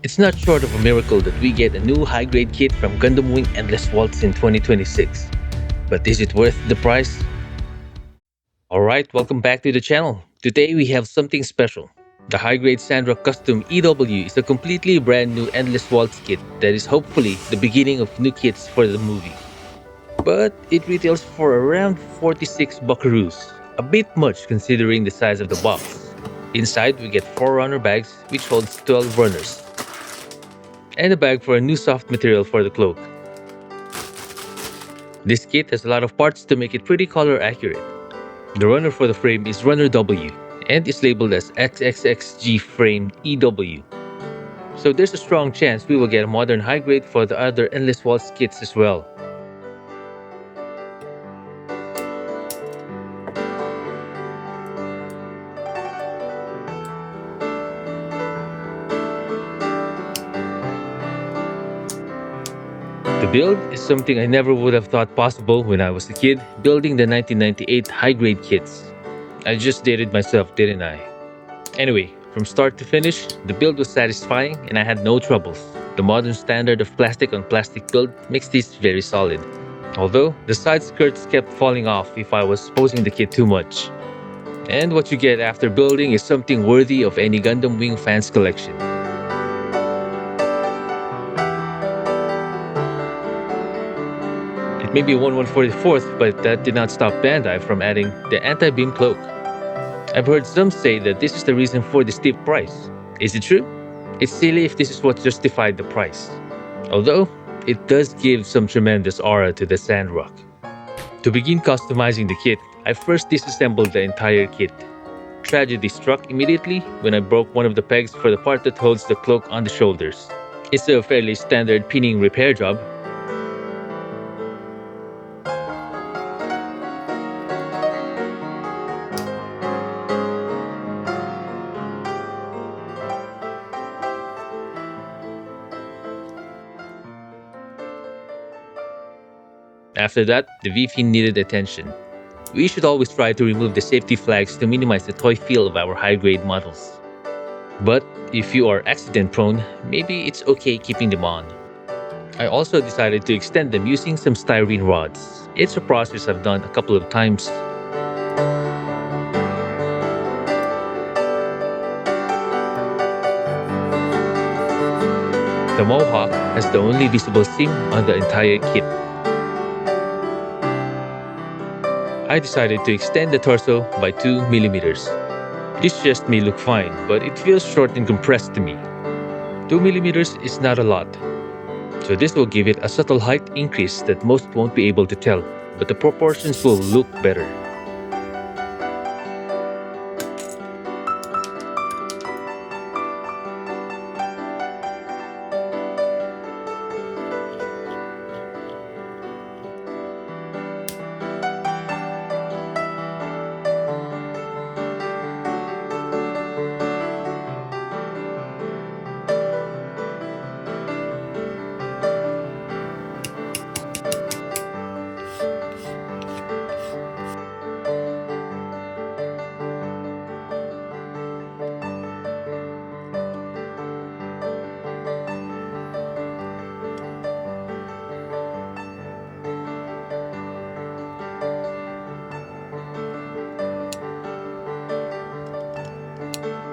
It's not short of a miracle that we get a new high-grade kit from Gundam Wing Endless Waltz in 2026. But is it worth the price? Alright, welcome back to the channel. Today we have something special. The high-grade Sandrock Custom EW is a completely brand new Endless Waltz kit that is hopefully the beginning of new kits for the movie. But it retails for around 46 buckaroos, a bit much considering the size of the box. Inside we get 4 runner bags which holds 12 runners, and a bag for a new soft material for the cloak. This kit has a lot of parts to make it pretty color accurate. The runner for the frame is runner W and is labeled as XXXG frame EW. So there's a strong chance we will get a modern high grade for the other Endless Waltz kits as well. The build is something I never would have thought possible when I was a kid building the 1998 high-grade kits. I just dated myself, didn't I? Anyway, from start to finish, the build was satisfying and I had no troubles. The modern standard of plastic on plastic build makes this very solid. Although, the side skirts kept falling off if I was posing the kit too much. And what you get after building is something worthy of any Gundam Wing fan's collection. It may be 1/144th, but that did not stop Bandai from adding the anti-beam cloak. I've heard some say that this is the reason for the steep price. Is it true? It's silly if this is what justified the price. Although, it does give some tremendous aura to the Sandrock. To begin customizing the kit, I first disassembled the entire kit. Tragedy struck immediately when I broke one of the pegs for the part that holds the cloak on the shoulders. It's a fairly standard pinning repair job. After that, the V-fin needed attention. We should always try to remove the safety flags to minimize the toy feel of our high-grade models. But if you are accident-prone, maybe it's okay keeping them on. I also decided to extend them using some styrene rods. It's a process I've done a couple of times. The Mohawk has the only visible seam on the entire kit. I decided to extend the torso by 2mm. This just may look fine, but it feels short and compressed to me. 2mm is not a lot, so this will give it a subtle height increase that most won't be able to tell, but the proportions will look better.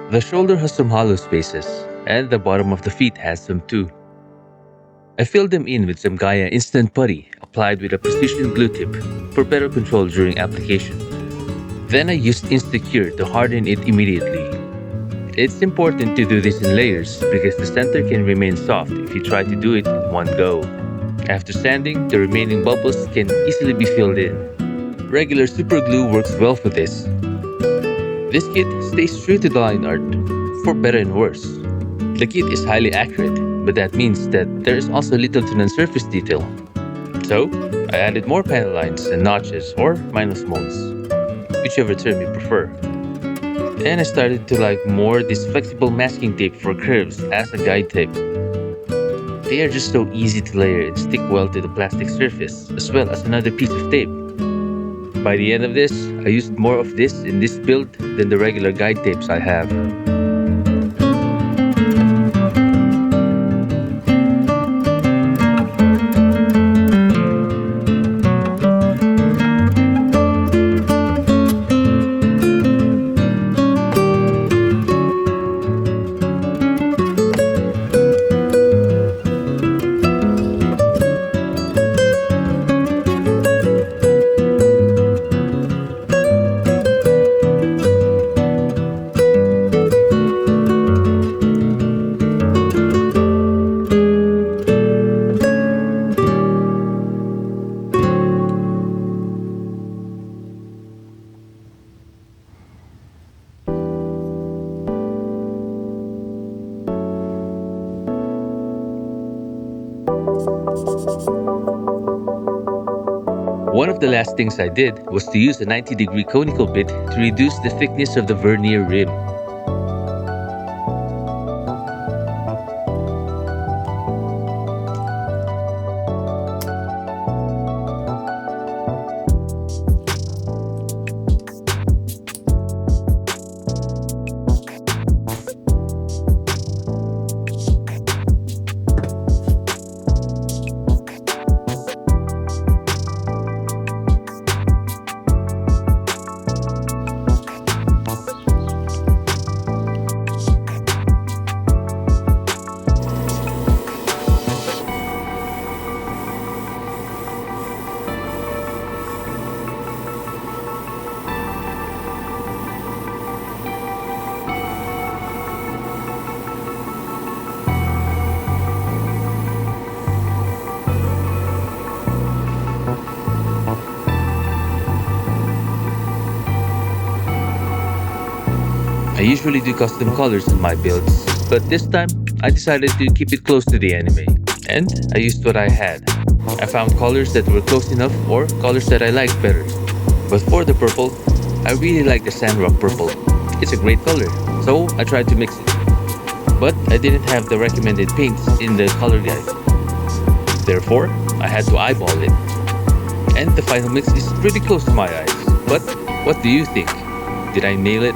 The shoulder has some hollow spaces, and the bottom of the feet has some too. I filled them in with some Gaia Instant Putty applied with a precision glue tip for better control during application. Then I used Instacure to harden it immediately. It's important to do this in layers because the center can remain soft if you try to do it in one go. After sanding, the remaining bubbles can easily be filled in. Regular super glue works well for this. This kit stays true to the line art, for better and worse. The kit is highly accurate, but that means that there is also little to none surface detail. So, I added more panel lines and notches or minus molds, whichever term you prefer. And I started to like more this flexible masking tape for curves as a guide tape. They are just so easy to layer and stick well to the plastic surface, as well as another piece of tape. By the end of this, I used more of this in this build than the regular guide tapes I have. One of the last things I did was to use a 90-degree conical bit to reduce the thickness of the vernier rim. I usually do custom colors on my builds, but this time I decided to keep it close to the anime, and I used what I had. I found colors that were close enough or colors that I liked better. But for the purple, I really like the Sandrock purple. It's a great color, so I tried to mix it. But I didn't have the recommended paints in the color guide. Therefore, I had to eyeball it. And the final mix is pretty close to my eyes. But what do you think? Did I nail it?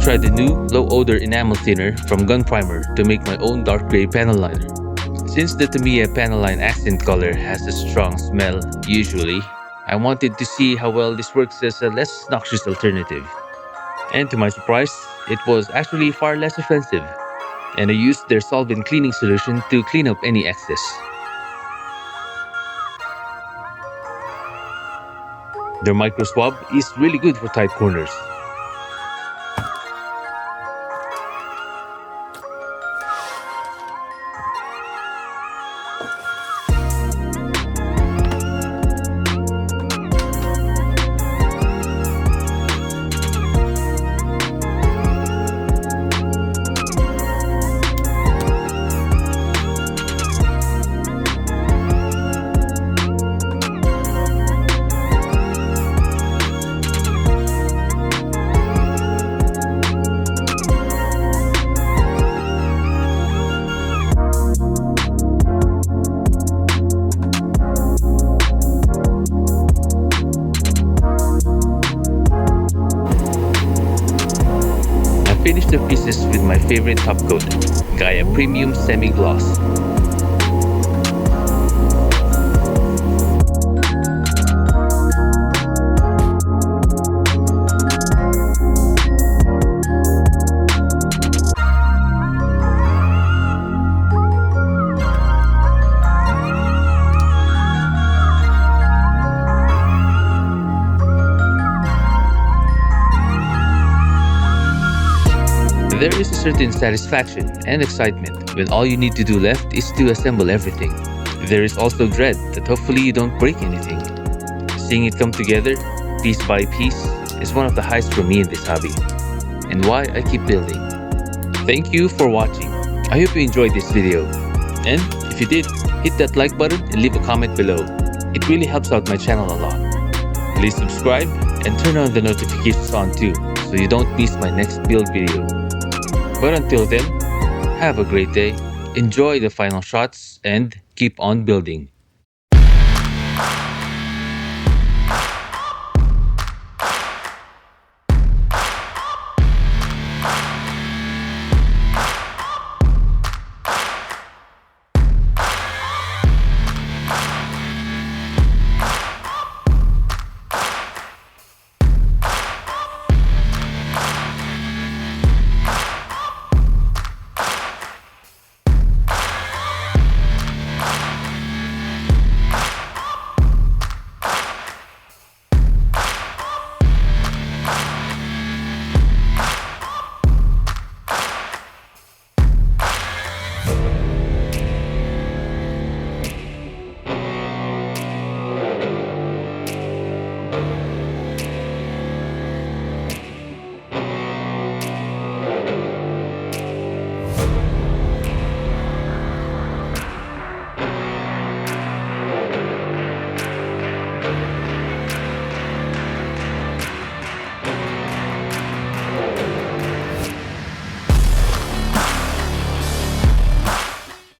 Tried the new low-odor enamel thinner from Gun Primer to make my own dark gray panel liner. Since the Tamiya panel line accent color has a strong smell, usually, I wanted to see how well this works as a less noxious alternative. And to my surprise, it was actually far less offensive, and I used their solvent cleaning solution to clean up any excess. Their micro swab is really good for tight corners. Finish the pieces with my favorite top coat, Gaia Premium Semi Gloss. There is a certain satisfaction and excitement when all you need to do left is to assemble everything. There is also dread that hopefully you don't break anything. Seeing it come together, piece by piece, is one of the highs for me in this hobby, and why I keep building. Thank you for watching. I hope you enjoyed this video. And if you did, hit that like button and leave a comment below. It really helps out my channel a lot. Please subscribe and turn on the notifications on too, so you don't miss my next build video. But until then, have a great day, enjoy the final shots, and keep on building.